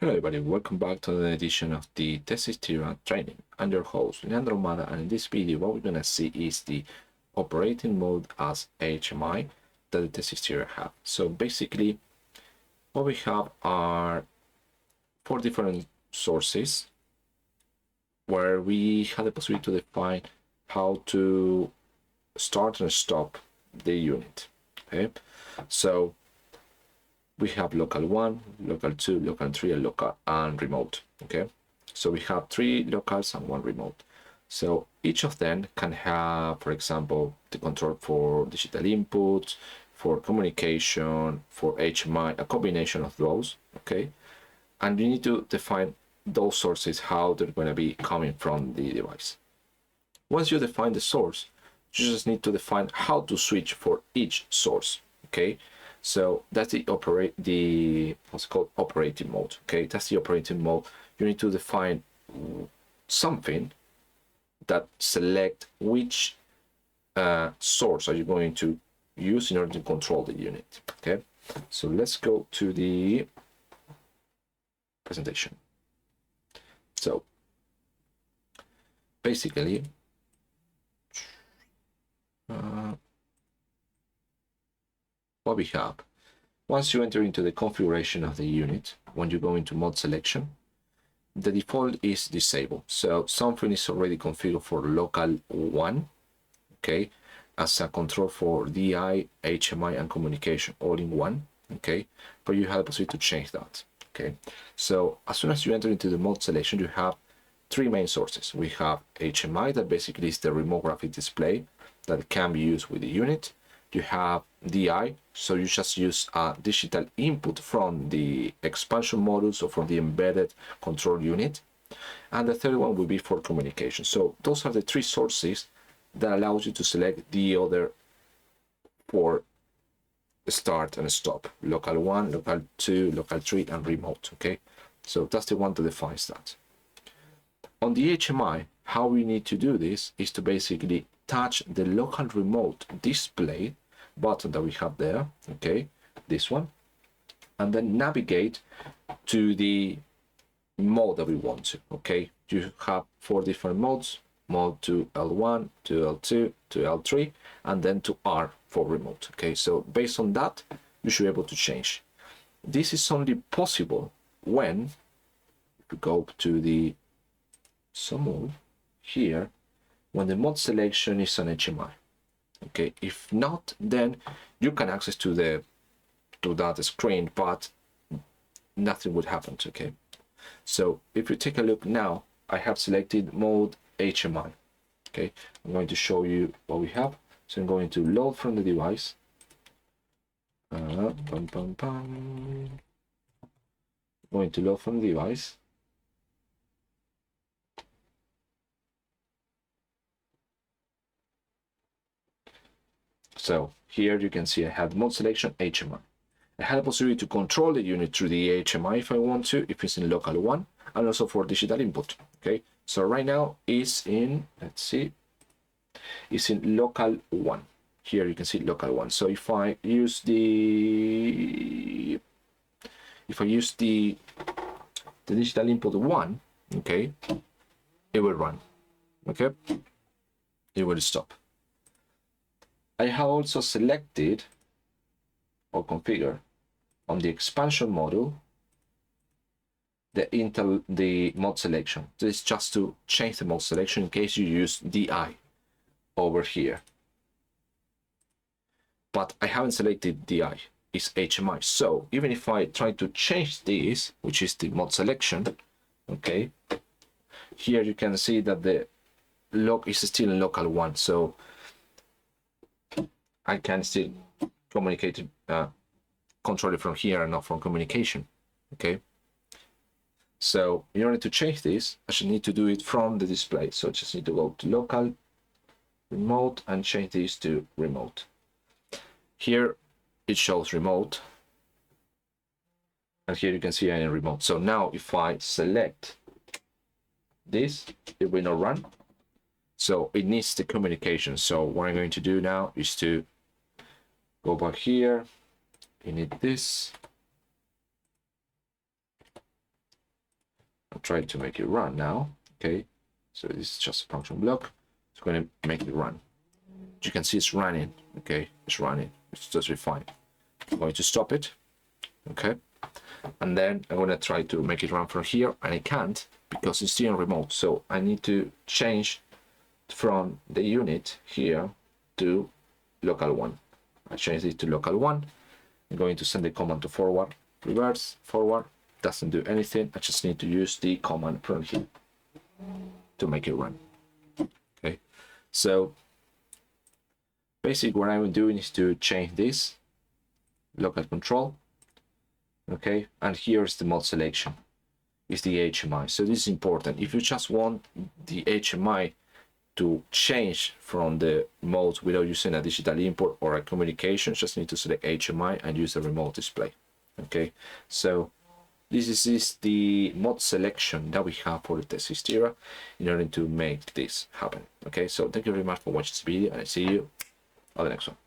Hello everybody, welcome back to another edition of the TeSys Tera training. I'm your host, Leandro Mada, and in this video what we're going to see is the operating mode as HMI that the TeSys Tera have. So basically what we have are 4 different sources where we have the possibility to define how to start and stop the unit. Okay, so we have local 1, local 2, local 3, and local and remote. Okay, so we have 3 locals and 1 remote. So each of them can have, for example, the control for digital input, for communication, for HMI, a combination of those. Okay, and you need to define those sources, how they're going to be coming from the device. Once you define the source, you just need to define how to switch for each source. Okay, so that's the what's it called, operating mode. Okay, that's the operating mode. You need to define something that select which source are you going to use in order to control the unit. Okay, so let's go to the presentation. So basically what we have, once you enter into the configuration of the unit, when you go into mode selection, the default is disabled. So something is already configured for local 1, okay, as a control for DI, HMI, and communication all in one, okay, but you have the possibility to change that. Okay, so as soon as you enter into the mode selection, you have 3 main sources. We have HMI, that basically is the remote graphic display that can be used with the unit. You have DI, so you just use a digital input from the expansion module, so from the embedded control unit. And the third one will be for communication. So those are the 3 sources that allows you to select the other 4 start and stop: local 1, local 2, local 3, and remote. Okay, so that's the one that defines that. On the HMI, how we need to do this is to basically touch the local remote display button that we have there, okay, this one, and then navigate to the mode that we want to. Okay, you have 4 different modes: mode to L1, to L2, to L3, and then to R for remote. Okay, so based on that, you should be able to change. This is only possible when you go to the mode here, when the mode selection is on HMI. Okay, if not, then you can access to that screen, but nothing would happen. Okay, so if you take a look now, I have selected mode HMI. Okay, I'm going to show you what we have. So I'm going to load from the device. Going to load from the device. So here you can see I have mode selection HMI. I have the possibility to control the unit through the HMI if I want to, if it's in local 1, and also for digital input. Okay, so right now it's in, let's see, it's in local 1. Here you can see local 1. So if I use the digital input 1, okay, it will run. Okay, it will stop. I have also selected or configured on the expansion module the mode selection. This is just to change the mode selection in case you use DI over here. But I haven't selected DI, it's HMI. So even if I try to change this, which is the mode selection, okay, here you can see that the log is still in local 1. So I can still communicate, control it from here and not from communication. Okay, so in order to change this, I should need to do it from the display. So I just need to go to local, remote, and change this to remote. Here it shows remote, and here you can see I am remote. So now if I select this, it will not run. So it needs the communication. So what I'm going to do now is to go back here. You need this. I'm trying to make it run now. Okay, so this is just a function block. It's going to make it run. You can see it's running. Okay, it's running. It's totally fine. I'm going to stop it. Okay, and then I'm going to try to make it run from here, and I can't because it's still remote. So I need to change from the unit here to local one. I change it to local one. I'm going to send the command to forward, reverse, forward. Doesn't do anything. I just need to use the command from here to make it run. Okay, so basically what I'm doing is to change this local control. Okay, and here's the mode selection. Is the HMI. So this is important. If you just want the HMI to change from the mode without using a digital input or a communication, just need to select HMI and use the remote display. Okay, so this is the mode selection that we have for the TeSys Tera in order to make this happen. Okay, so thank you very much for watching this video, and I see you on the next one.